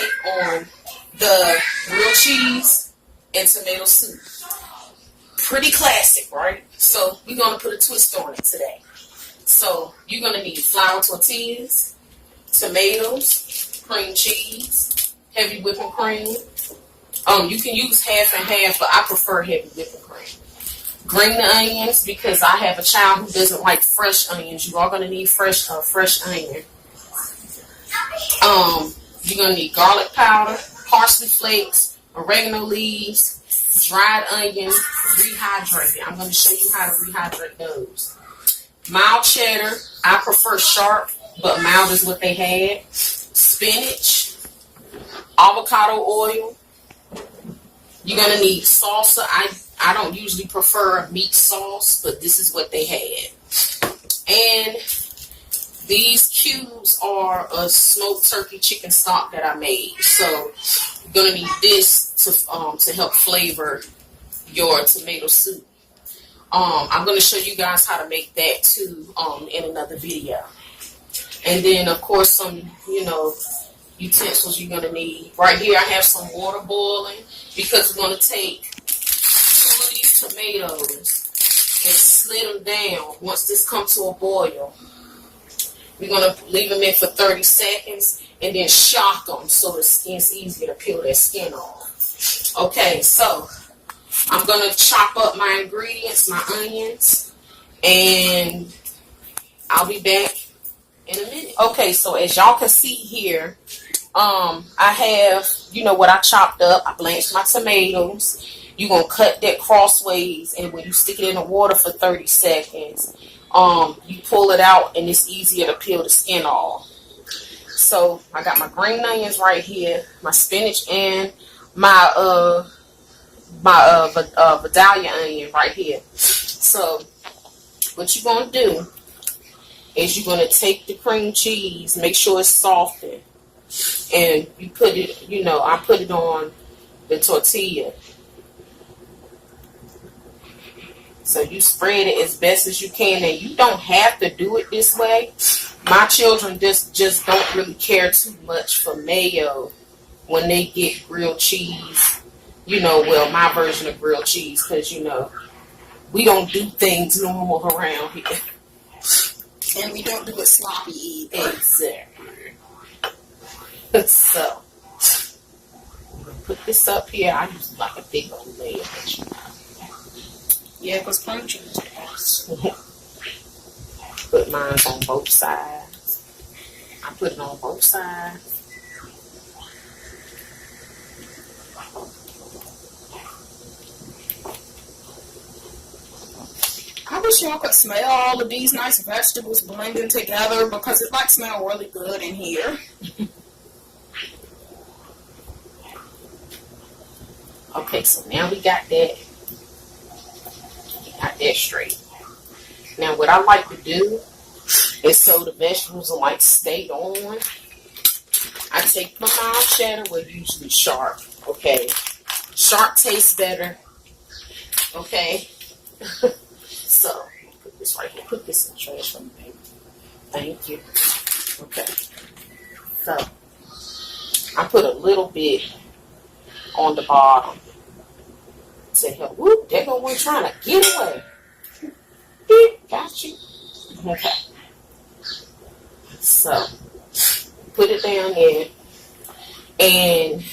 take on the grilled cheese and tomato soup. Pretty classic, right? So we're going to put a twist on it today. So you're going to need flour tortillas, tomatoes, cream cheese, heavy whipping cream. You can use half and half, but I prefer heavy whipping cream. Green onions, because I have a child who doesn't like fresh onions. You are going to need fresh onion. You're going to need garlic powder, parsley flakes, oregano leaves, dried onion, rehydrated. I'm going to show you how to rehydrate those. Mild cheddar. I prefer sharp, but mild is what they had. Spinach, avocado oil. You're going to need salsa. I don't usually prefer meat sauce, but this is what they had. And these cubes are a smoked turkey chicken stock that I made. So you're going to need this to help flavor your tomato soup. I'm going to show you guys how to make that too in another video. And then, of course, some, utensils you're going to need. Right here, I have some water boiling because we're going to take 2 of these tomatoes and slit them down. Once this comes to a boil, we're going to leave them in for 30 seconds and then shock them so the skin's easier to peel that skin off. Okay, so I'm going to chop up my ingredients, my onions, and I'll be back in a minute. Okay, so as y'all can see here, I have, what I chopped up. I blanched my tomatoes. You're going to cut that crossways, and when you stick it in the water for 30 seconds, you pull it out, and it's easier to peel the skin off. So I got my green onions right here, my spinach, and my Vidalia onion right here. So what you're going to do is you're going to take the cream cheese, make sure it's softened, and you put it, I put it on the tortilla. So you spread it as best as you can, and you don't have to do it this way. My children just don't really care too much for mayo when they get grilled cheese. My version of grilled cheese, because, we don't do things normal around here. And we don't do it sloppy either. Exactly. So, I'm going to put this up here. I use like a big old layer. Yeah, because cream cheese. Put mine on both sides. I put it on both sides. I wish y'all could smell all of these nice vegetables blending together because it smell really good in here. Okay, so now we got that. Got that straight. Now what I like to do is so the vegetables are stay on. I take my mild cheddar, well usually sharp. Okay, sharp tastes better. Okay. So, put this right here. Put this in the trash for me, baby. Thank you. Okay. So, I put a little bit on the bottom to help. Whoop, there go one trying to get away. Beep, got you. Okay. So, put it down there. And,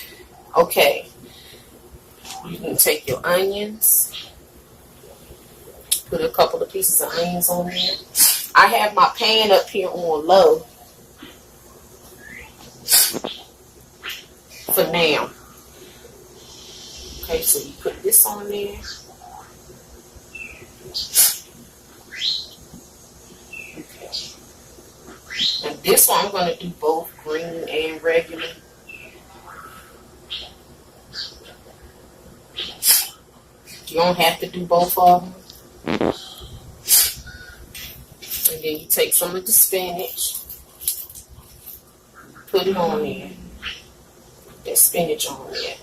okay. You can take your onions. Put a couple of pieces of onions on there. I have my pan up here on low for now. Okay, so you put this on there. Okay. And this one I'm going to do both green and regular. You don't have to do both of them. And then you take some of the spinach, put it on there, that spinach on there.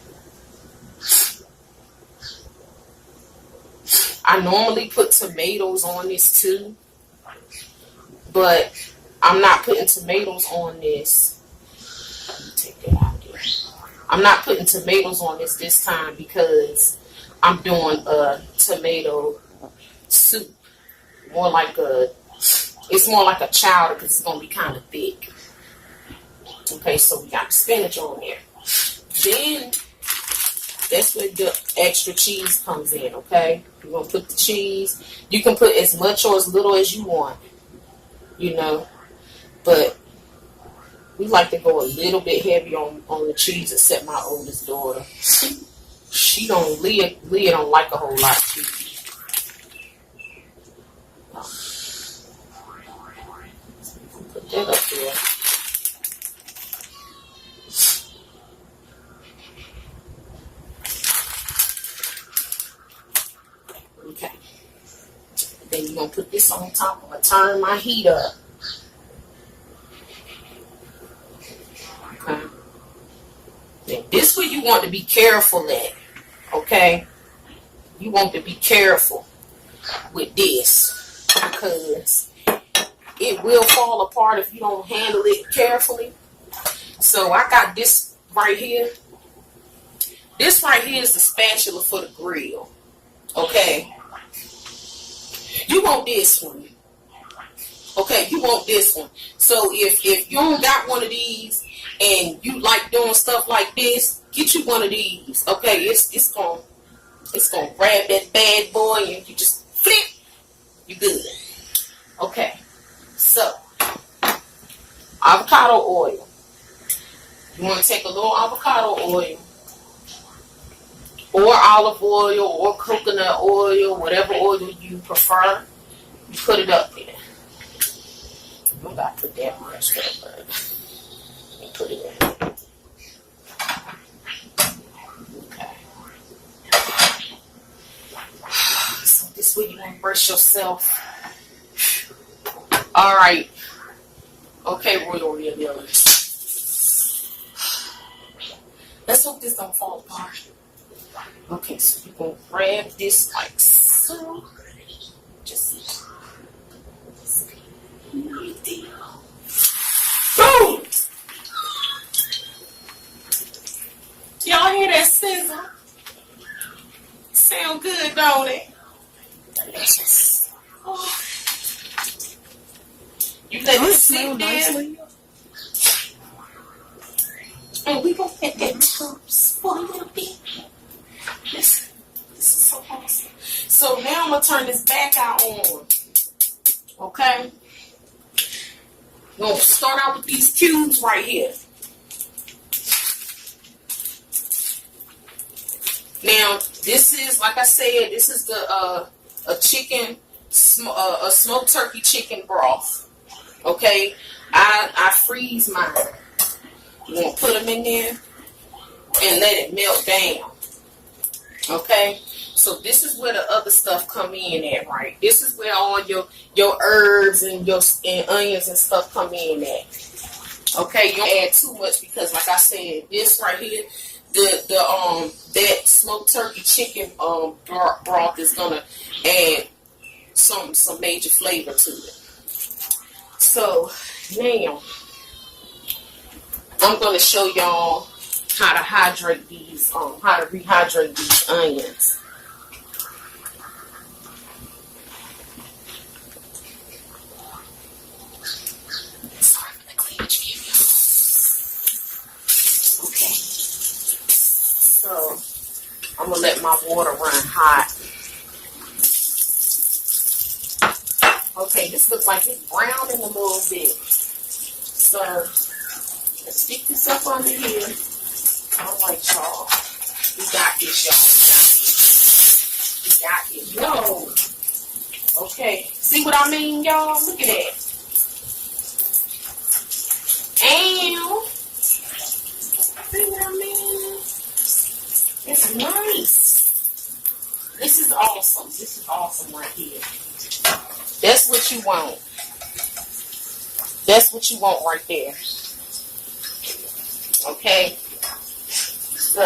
I normally put tomatoes on this too, but I'm not putting tomatoes on this. Let me take that out there. I'm not putting tomatoes on this time because I'm doing a tomato soup. It's more like a chowder because it's going to be kind of thick. Okay, so we got spinach on there. Then that's where the extra cheese comes in, okay? You're going to put the cheese. You can put as much or as little as you want, you know. But we like to go a little bit heavy on the cheese, except my oldest daughter. Leah don't like a whole lot of cheese. Put that up there. Okay. Then you're going to put this on top. I'm going to turn my heat up. Okay. Now, this where you want to be careful at. Okay. You want to be careful with this because it will fall apart if you don't handle it carefully. So I got this right here. This right here is the spatula for the grill. Okay. You want this one. Okay, you want this one. So if you don't got one of these and you like doing stuff like this, get you one of these. Okay, it's gonna grab that bad boy and you just flip. You good. Okay. So avocado oil. You want to take a little avocado oil or olive oil or coconut oil, whatever oil you prefer. You put it up there. You don't got to put that much there, but you put it in. Okay. So this way you want to brush yourself. All right. Okay, Royal Realities. Let's hope this don't fall apart. Okay, so you're going to grab this like so. Just boom! Y'all hear that sizzle? Sound good, don't it? Delicious. Oh. You let it sit there. And we gonna let that toast for a little bit. Listen, this is so awesome. So now I'm gonna turn this back out on. Okay? I'm gonna start out with these cubes right here. Now, this is, like I said, this is the a smoked turkey chicken broth. Okay? I freeze mine. You want to put them in there and let it melt down. Okay? So this is where the other stuff come in at, right? This is where all your herbs and onions and stuff come in at. Okay? You don't add too much because, like I said, this right here, that smoked turkey chicken broth is gonna add some major flavor to it. So now I'm gonna show y'all how to hydrate these, how to rehydrate these onions. Sorry for the cleavage video. Okay. So I'm gonna let my water run hot. Okay, this looks like it's browning a little bit. So let's stick this up under here. All right, y'all. We got this, y'all. We got this. Yo. Okay. See what I mean, y'all? Look at that. Ow. See what I mean? It's nice. This is awesome. This is awesome right here. That's what you want. That's what you want right there. Okay. So,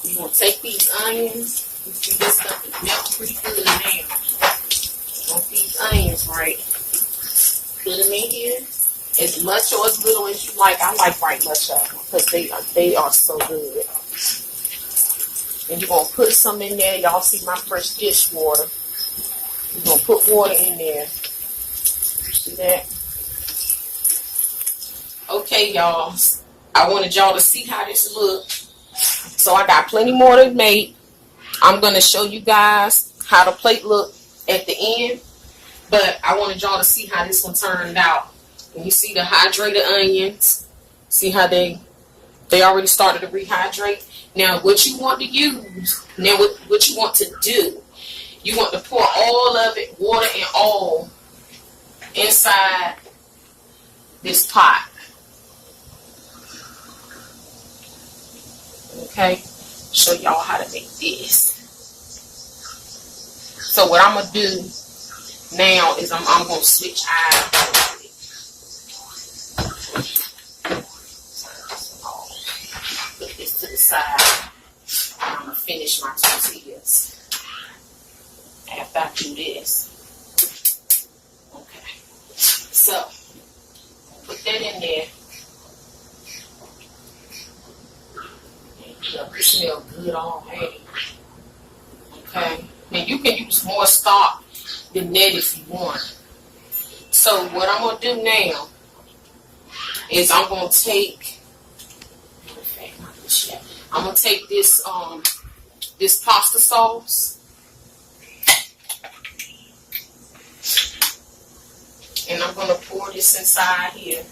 you're going to take these onions. You see this stuff is melting pretty good now. Want these onions right. Put them in here. as much or as little as you like. I like right much of them because they are so good. And you're gonna put some in there. Y'all see my fresh dish water. You're gonna put water in there. See that? Okay, y'all. I wanted y'all to see how this looks. So I got plenty more to make. I'm gonna show you guys how the plate look at the end. But I wanted y'all to see how this one turned out. And you see the hydrated onions. See how they already started to rehydrate. Now what you want to use, now what you want to do, you want to pour all of it, water and all, inside this pot. Okay, show y'all how to make this. So what I'm gonna do now is I'm gonna switch eyes. Put this to the side. I'm gonna finish my tortillas after I do this. Okay, so put that in there. It smells good already. Okay, now you can use more stock than that if you want. So what I'm gonna do now is I'm gonna take this this pasta sauce, and I'm gonna pour this inside here.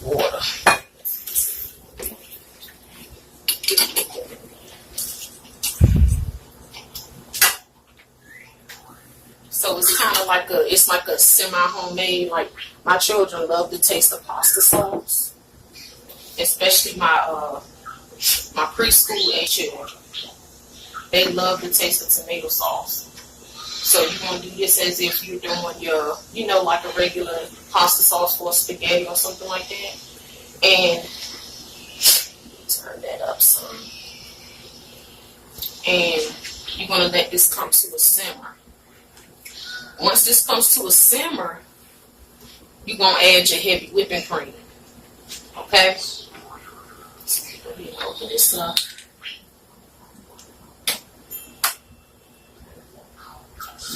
Water. So it's kind of like it's like a semi-homemade. Like my children love the taste of pasta sauce, especially my preschool age children. They love the taste of tomato sauce. So you're gonna do this as if you're doing your, like a regular pasta sauce for spaghetti or something like that. And turn that up some. And you're gonna let this come to a simmer. Once this comes to a simmer, you're gonna add your heavy whipping cream. Okay? So go ahead and open this up.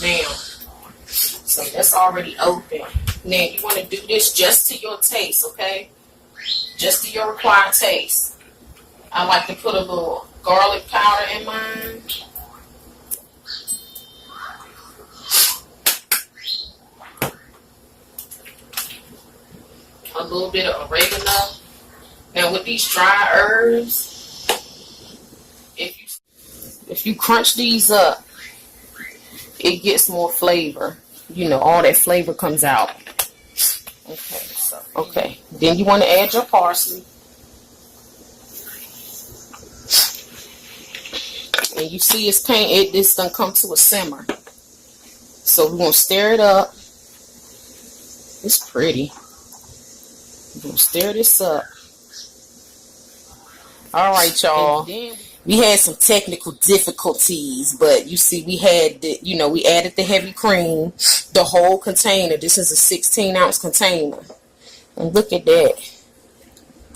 Now, so that's already open. Now you want to do this just to your taste, okay? Just to your required taste. I like to put a little garlic powder in mine. A little bit of oregano. Now with these dry herbs, if you crunch these up, it gets more flavor. All that flavor comes out. Okay. Then you want to add your parsley. And you see this done come to a simmer. So we're going to stir it up. It's pretty. We're going to stir this up. Alright, y'all. We had some technical difficulties, but you see we had we added the heavy cream, the whole container. This is a 16-ounce container. And look at that.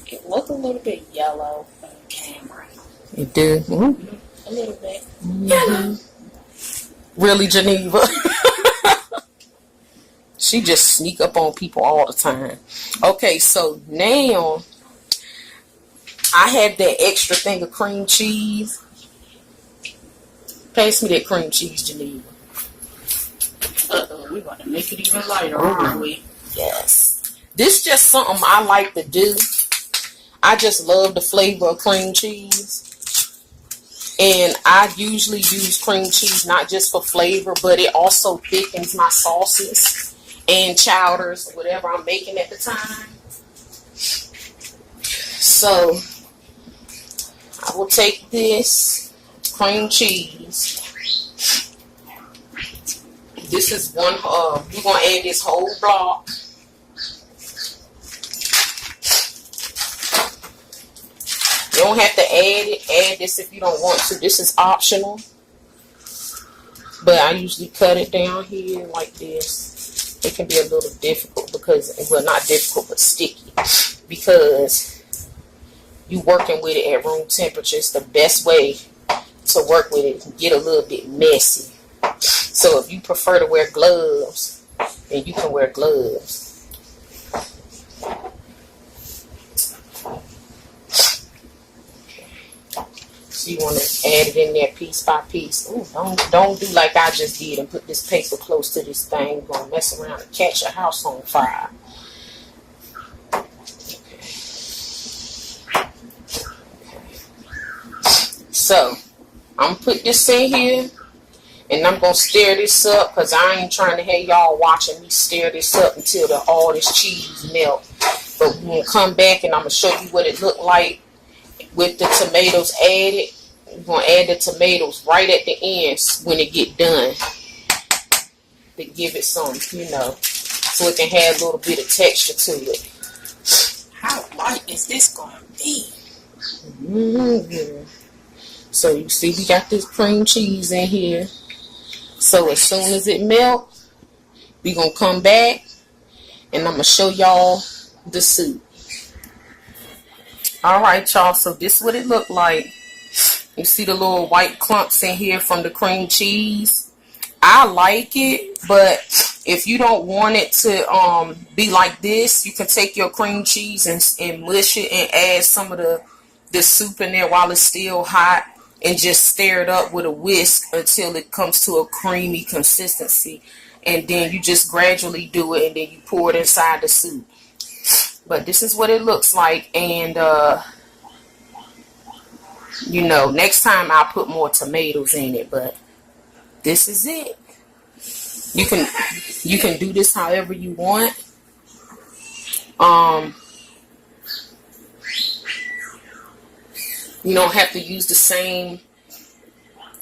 It looked a little bit yellow on camera. It did? Mm-hmm. A little bit. Mm-hmm. Yellow. Really, Geneva? She just sneak up on people all the time. Okay, so now I have that extra thing of cream cheese. Pass me that cream cheese, Geneva. We're going to make it even lighter, aren't we? Yes. This is just something I like to do. I just love the flavor of cream cheese. And I usually use cream cheese not just for flavor, but it also thickens my sauces and chowders, whatever I'm making at the time. So I will take this cream cheese. This is one, we're going to add this whole block. this if you don't want to. This is optional. But I usually cut it down here like this. It can be a little difficult because, well, not difficult, but sticky. Because you working with it at room temperature. It's the best way to work with it. It can get a little bit messy. So if you prefer to wear gloves, then you can wear gloves. So you want to add it in there piece by piece. Ooh, don't do like I just did and put this paper close to this thing. You're going to mess around and catch your house on fire. So I'm going to put this in here. And I'm going to stir this up because I ain't trying to have y'all watching me stir this up until all this cheese melt. But we're going to come back and I'm going to show you what it looked like with the tomatoes added. We're going to add the tomatoes right at the end when it get done. To give it some, you know, so it can have a little bit of texture to it. How light is this going to be? So you see we got this cream cheese in here. So as soon as it melts, we're going to come back and I'm going to show y'all the soup. Alright y'all, so this is what it looked like. You see the little white clumps in here from the cream cheese. I like it, but if you don't want it to be like this, you can take your cream cheese and mush it and add some of the soup in there while it's still hot. And just stir it up with a whisk until it comes to a creamy consistency. And then you just gradually do it and then you pour it inside the soup. But this is what it looks like. And, you know, next time I'll put more tomatoes in it. But this is it. You can do this however you want. You don't have to use the same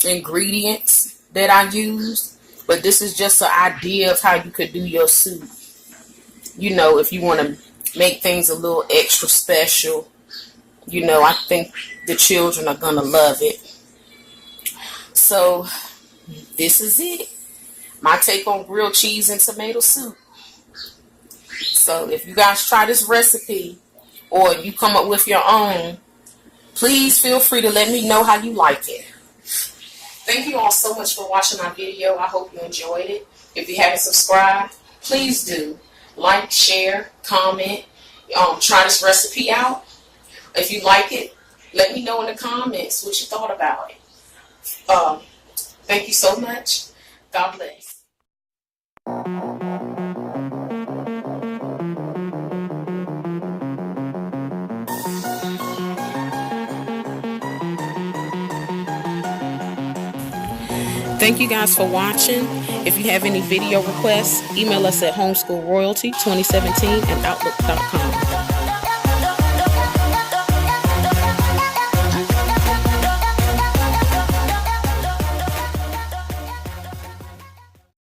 ingredients that I used, but this is just an idea of how you could do your soup. You know, if you want to make things a little extra special, you know, I think the children are going to love it. So, this is it. My take on grilled cheese and tomato soup. So, if you guys try this recipe or you come up with your own, please feel free to let me know how you like it. Thank you all so much for watching my video. I hope you enjoyed it. If you haven't subscribed, please do. Like, share, comment. Try this recipe out. If you like it, let me know in the comments what you thought about it. Thank you so much. God bless. Thank you guys for watching. If you have any video requests, email us at homeschoolroyalty2017@outlook.com.